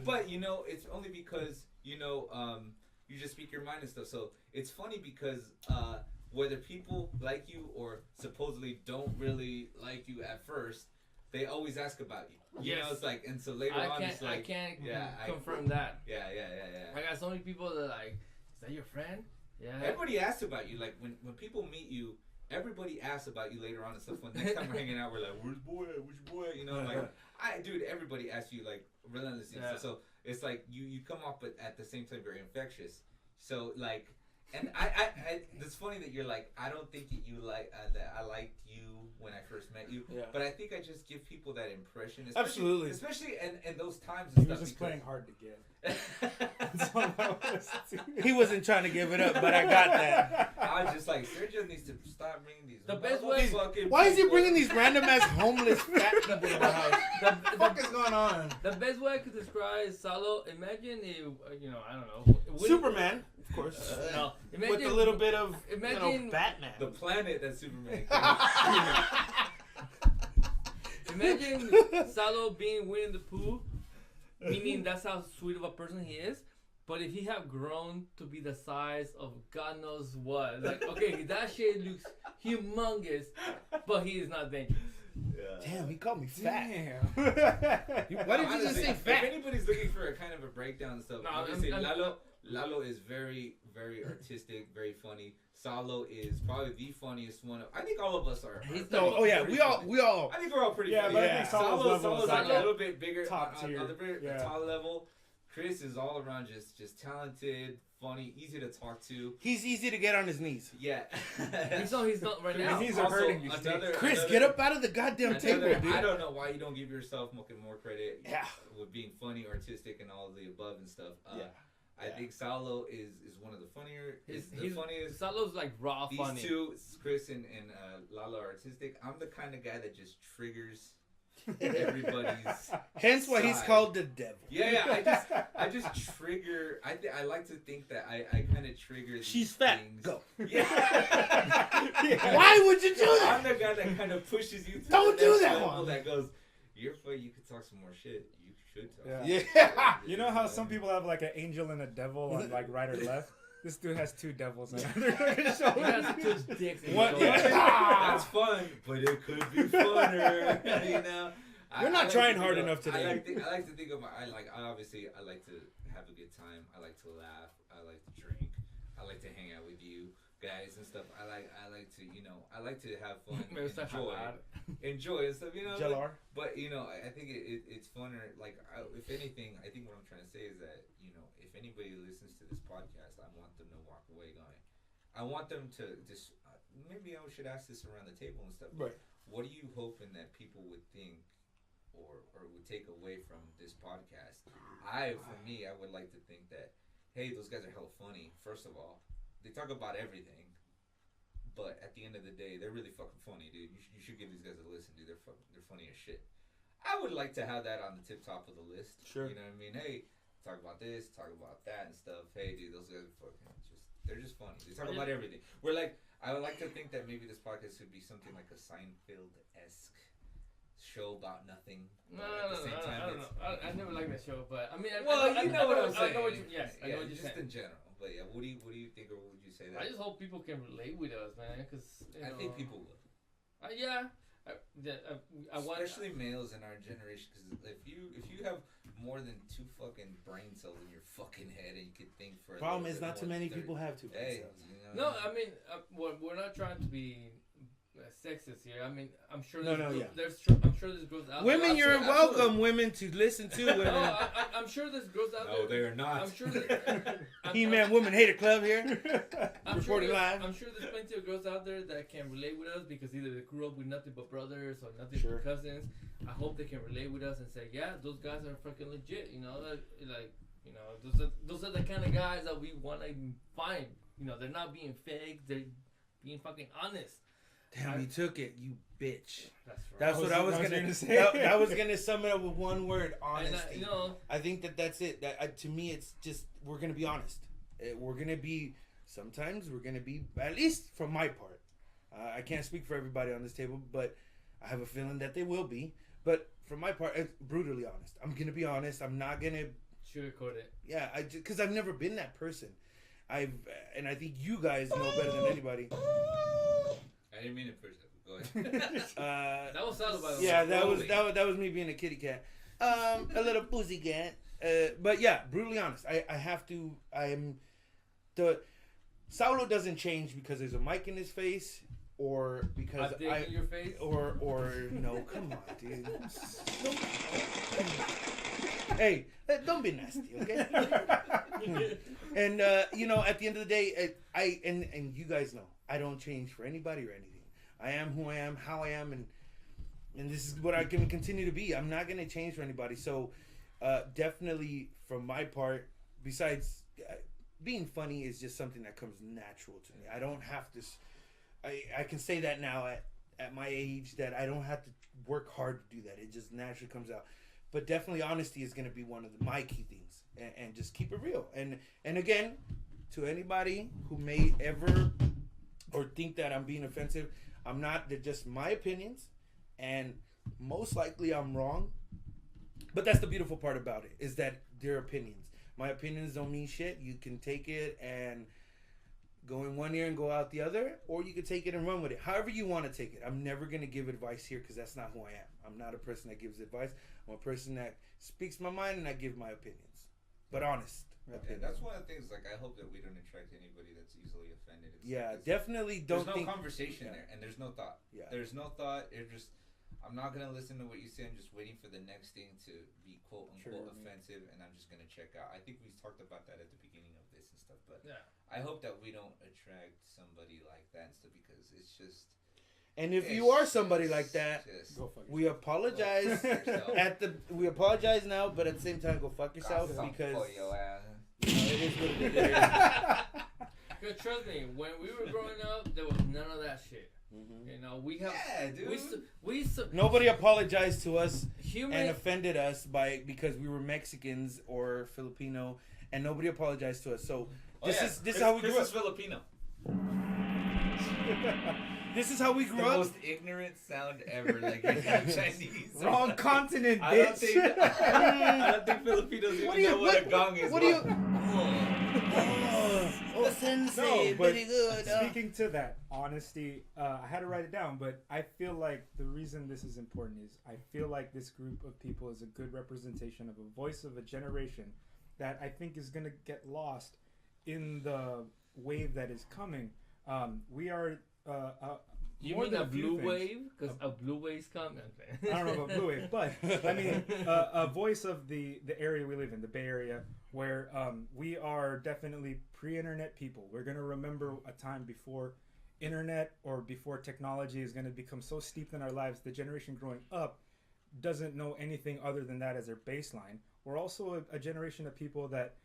but you know, it's only because you just speak your mind and stuff. So it's funny because whether people like you or supposedly don't really like you at first, they always ask about you. You know, it's like, and so later on, it's like, I can't confirm that. Yeah. I got so many people that like, is that your friend? Yeah. Everybody asks about you. Like when people meet you, everybody asks about you later on and stuff. When next time we're hanging out, we're like, "Where's boy? Where's your boy?" You know, like, dude, everybody asks you like relentlessly. Yeah. So it's like you come off, but at the same time, you're infectious. So like. And it's funny that you're like, I don't think that you like that I liked you when I first met you, but I think I just give people that impression, especially in those times. And he was just playing hard to get. He wasn't trying to give it up, but I got that. I was just like, Sergio needs to stop bringing these. The best way. Why is he bringing these random ass homeless fat people in the house? What the fuck is going on? The best way I could describe Saulo, imagine if I don't know, Superman. Of course. No. Imagine, with a little bit of Batman. The planet that Superman. Imagine Saulo being Winnie the Pooh, meaning that's how sweet of a person he is. But if he had grown to be the size of God knows what, like, okay, that shit looks humongous, but he is not dangerous. Yeah. Damn, he called me fat. Damn. Why did you just say fat? If anybody's looking for a kind of a breakdown and stuff, obviously Lalo is very, very artistic, very funny. Saulo is probably the funniest one. I think all of us are. We all. I think we're all pretty funny. But I think Saulo's like a little bit bigger top tier. on the top level. Kris is all around just talented, funny, easy to talk to. He's easy to get on his knees. Yeah. He's not right now. His knees are hurting. Chris, get up out of the goddamn table, dude. I don't know why you don't give yourself more credit. Yeah. With being funny, artistic, and all of the above and stuff. I think Saulo is one of the funnier. He's the funniest. Saulo's like raw funny. These two, Kris and Lalo, are artistic. I'm the kind of guy that just triggers everybody's. Hence why he's called the devil. Yeah. I just trigger. I like to think that I kind of trigger. She's fat. Things. Go. Yeah. Why would you do that? I'm the guy that kind of pushes you. To Don't do that one. That goes. You're funny. You could talk some more shit. You should talk. Yeah. You know how some people have like an angel and a devil on like right or left? This dude has two devils on either shoulder. He has two dicks. That's fun, but it could be funner. We're not trying hard enough today. I like to think of I like to have a good time. I like to laugh. I like to drink. I like to hang out with you guys and stuff. I like to I like to have fun, enjoy and stuff. But I think it's funner. Like if anything, I think what I'm trying to say is that if anybody listens to this podcast, I want them to walk away going. I want them to just maybe I should ask this around the table and stuff. Right. What are you hoping that people would think or would take away from this podcast? For me, I would like to think that, hey, those guys are hella funny. First of all, they talk about everything, but at the end of the day, they're really fucking funny, dude. You should give these guys a listen, dude. They're funny as shit. I would like to have that on the tip top of the list. Sure. You know what I mean? Hey, talk about this, talk about that and stuff. Hey, dude, those guys are they're just funny. They talk about everything. We're like, I would like to think that maybe this podcast could be something like a Seinfeld-esque show about nothing. No, I don't know. I never liked that show, but I mean, I know what I'm saying. I know what you're saying. Just in general. But yeah, what do you think, or would you say that? I just hope people can relate with us, man, because I think people will. I want, especially males in our generation, because if you have more than 2 fucking brain cells in your fucking head and you could think for problem is not too many people have 2 brain cells. No, I mean we're not trying to be sexist here. I mean, I'm sure I'm sure there's girls out there. Women, you're welcome, women, to listen to women. No, I'm sure there's girls out there. No, they are not. I'm sure that He-Man Woman Hater Club here. Reporting live. I'm sure there's plenty of girls out there that can relate with us because either they grew up with nothing but brothers or nothing but cousins. I hope they can relate with us and say, yeah, those guys are fucking legit. Those are the kind of guys that we want to find. They're not being fake. They're being fucking honest. Damn, you took it, you bitch. That's what I was gonna say. I was gonna sum it up with one word: honesty. I think that's it. To me, it's just we're gonna be honest. We're gonna be. Sometimes we're gonna be, at least from my part. I can't speak for everybody on this table, but I have a feeling that they will be. But from my part, it's brutally honest. I'm gonna be honest. I'm not gonna sugarcoat it. Yeah, because I've never been that person. And I think you guys know better than anybody. I didn't mean it first. Go ahead. That was Saulo, by the way. Yeah, that was me being a kitty cat. A little pussy cat. But yeah, brutally honest. Saulo doesn't change because there's a mic in his face or because in your face or no, come on, dude. Hey, don't be nasty, okay? And at the end of the day, and you guys know, I don't change for anybody or anything. I am who I am, how I am, and this is what I can continue to be. I'm not going to change for anybody. So definitely from my part, besides being funny is just something that comes natural to me. I don't have to, I can say that now at my age that I don't have to work hard to do that. It just naturally comes out. But definitely honesty is going to be one of my key things, and just keep it real. And again, to anybody who may ever or think that I'm being offensive, I'm not. They're just my opinions, and most likely I'm wrong. But that's the beautiful part about it, is that they're opinions. My opinions don't mean shit. You can take it and go in one ear and go out the other, or you can take it and run with it. However you want to take it. I'm never going to give advice here because that's not who I am. I'm not a person that gives advice. I'm a person that speaks my mind and I give my opinions. But honest. Okay, that's one of the things, like, I hope that we don't attract anybody that's easily offended. Definitely don't think... There's no conversation there, and there's no thought. Yeah. There's no thought. I'm not going to listen to what you say. I'm just waiting for the next thing to be quote-unquote offensive, and I'm just going to check out. I think we talked about that at the beginning of this and stuff, but I hope that we don't attract somebody like that and stuff, because it's just... And if you are somebody like that, we apologize we apologize now, but at the same time, go fuck yourself because it is what it is. Cause trust me, when we were growing up, there was none of that shit. Mm-hmm. We have nobody apologized to us and offended us because we were Mexicans or Filipino, and nobody apologized to us. So this is how we grew up. Kris is Filipino. This is how we grew up. The most ignorant sound ever, like Chinese. Wrong continent, bitch. I don't think Filipinos even know what a gong is. What do you? Oh, sensei, No, but very good. speaking to that honesty, I had to write it down, but I feel like the reason this is important is I feel like this group of people is a good representation of a voice of a generation that I think is going to get lost in the wave that is coming. We are You more mean than a few blue things. wave? Because a blue wave's coming. I don't know about blue wave, but I mean a voice of the area we live in, the Bay Area, where we are definitely pre-internet people. We're going to remember a time before internet or before technology is going to become so steeped in our lives. The generation growing up doesn't know anything other than that as their baseline. We're also a generation of people that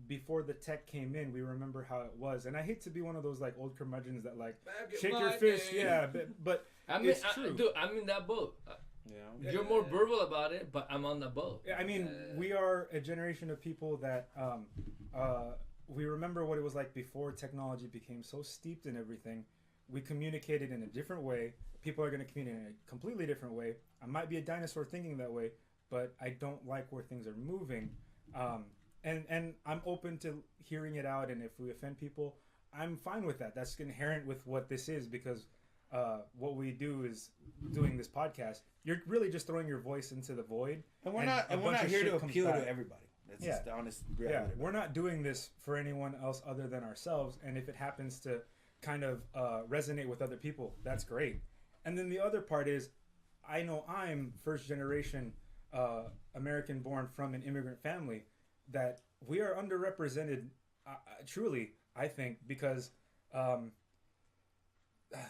before the tech came in, we remember how it was. And I hate to be one of those like old curmudgeons that like shake your fist, yeah, but it's true. Dude, I'm in that boat. Yeah. You're more verbal about it, but I'm on the boat. I mean, we are a generation of people that we remember what it was like before technology became so steeped in everything. We communicated in a different way. People are going to communicate in a completely different way. I might be a dinosaur thinking that way, but I don't like where things are moving. And I'm open to hearing it out, and if we offend people, I'm fine with that. That's inherent with what this is, because what we do is doing this podcast. You're really just throwing your voice into the void, And we're not here to appeal to everybody. That's just the honest reality. Yeah, we're not doing this for anyone else other than ourselves. And if it happens to kind of resonate with other people, that's great. And then the other part is, I know I'm first generation American born from an immigrant family, that we are underrepresented, truly, I think, because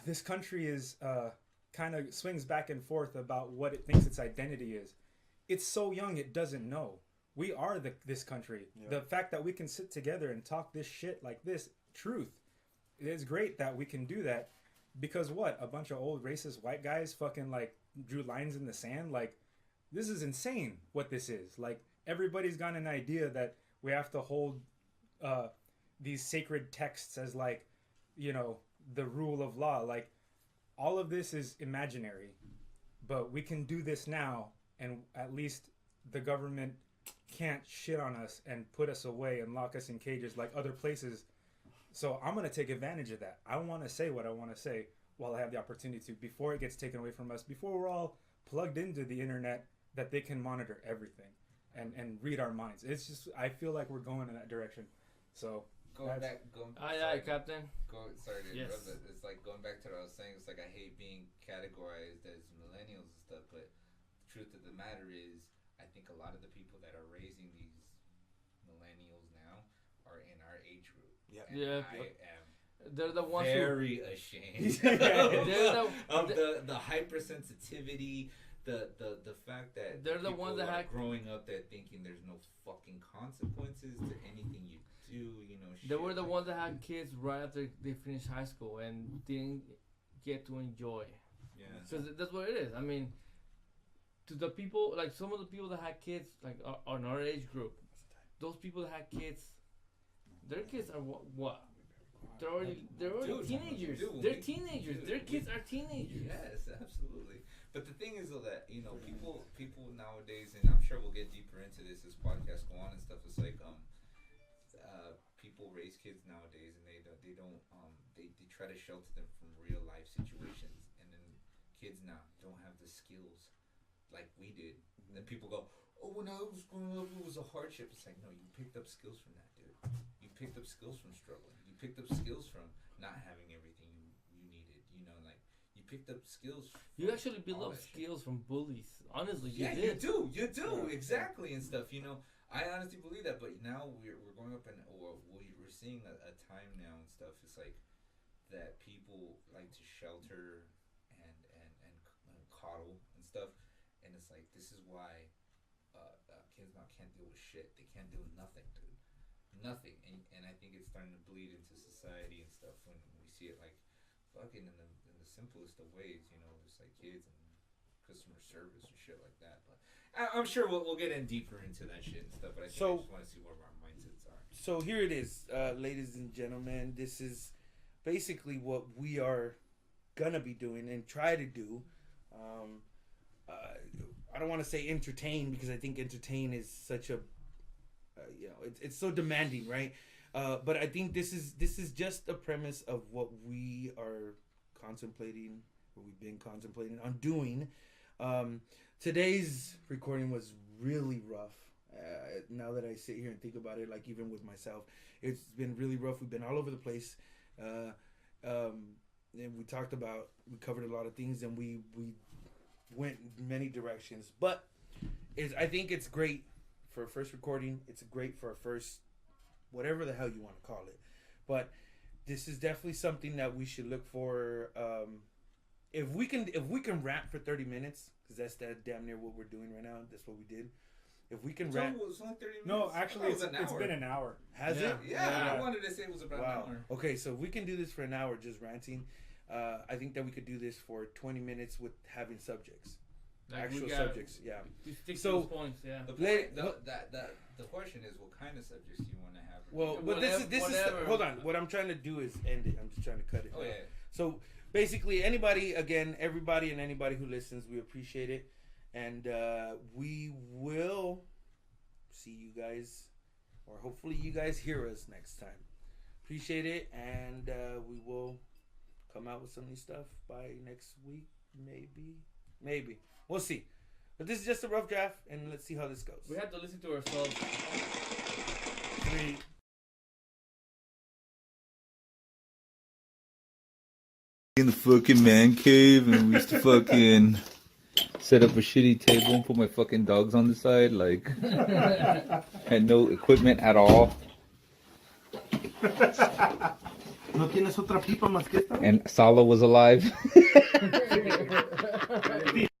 this country is kind of swings back and forth about what it thinks its identity is. It's so young, it doesn't know. We are this country. Yeah. The fact that we can sit together and talk this shit like this, truth, it is great that we can do that, because what? A bunch of old racist white guys fucking like drew lines in the sand? Like, this is insane what this is. Like, everybody's got an idea that we have to hold these sacred texts as like, you know, the rule of law. Like, all of this is imaginary, but we can do this now, and at least the government can't shit on us and put us away and lock us in cages like other places. So I'm going to take advantage of that. I want to say what I want to say while I have the opportunity to, before it gets taken away from us, before we're all plugged into the internet that they can monitor everything and read our minds. It's just, I feel like we're going in that direction. So Aye, Captain. Sorry to interrupt, but it's like going back to what I was saying. It's like I hate being categorized as millennials and stuff, but the truth of the matter is, I think a lot of the people that are raising these millennials now are in our age group. Yeah. I am they're the ones very ashamed of the hypersensitivity, the fact that they're the ones that are had growing up that thinking there's no fucking consequences to anything you do, you know. They were the ones that had kids right after they finished high school and didn't get to enjoy. Yeah. So that's what it is. I mean, to the people, like some of the people that had kids, like on our age group, those people that had kids, their kids are what? They're already teenagers. They're teenagers. Their kids are teenagers. Yes, absolutely. But the thing is, though, that, you know, people nowadays, and I'm sure we'll get deeper into this as podcasts go on and stuff. It's like people raise kids nowadays, and they try to shelter them from real life situations, and then kids now don't have the skills like we did. And then people go, "Oh, when I was growing up, it was a hardship." It's like, no, you picked up skills from that, dude. You picked up skills from struggling. You picked up skills from not having everything you needed. You know, like, you picked up skills. You actually build up skills from bullies. Honestly, you do. Exactly, and stuff. You know, I honestly believe that. But now we're going up, and we're seeing a time now and stuff. It's like that people like to shelter and coddle and stuff, and it's like, this is why kids now can't deal with shit. They can't deal with nothing, dude. Nothing. And I think it's starting to bleed into society and stuff when we see it, like, fucking in the simplest of ways, you know, just like kids and customer service and shit like that. But I'm sure we'll get in deeper into that shit and stuff, but I think I just want to see where our mindsets are. So here it is, ladies and gentlemen. This is basically what we are gonna be doing and try to do. I don't want to say entertain, because I think entertain is such a, it's so demanding, right? But I think this is just a premise of what we are contemplating, what we've been contemplating on doing. Today's recording was really rough. Now that I sit here and think about it, like even with myself, it's been really rough. We've been all over the place. And we covered a lot of things, and we went many directions. But I think it's great for a first recording. It's great for a first, whatever the hell you want to call it. But this is definitely something that we should look for. If we can rant for 30 minutes, because that's damn near what we're doing right now. That's what we did. If we can rant. It was only 30 minutes. No, actually, it's been an hour. Has it? Yeah, I wanted to say it was about an hour. Okay, so we can do this for an hour just ranting. I think that we could do this for 20 minutes with having subjects. Like actual subjects, yeah. So those points, yeah. The question is, what kind of subjects do you want to have? Well, but this is hold on. What I'm trying to do is end it. I'm just trying to cut it. Oh yeah. So basically, everybody and anybody who listens, we appreciate it, and we will see you guys, or hopefully you guys hear us next time. Appreciate it, and we will come out with some new stuff by next week, maybe. We'll see. But this is just a rough draft, and let's see how this goes. We have to listen to ourselves. 3. In the fucking man cave, and we used to fucking set up a shitty table and put my fucking dogs on the side. Like, had no equipment at all. ¿No tienes otra pipa más que esta? And Saulo was alive.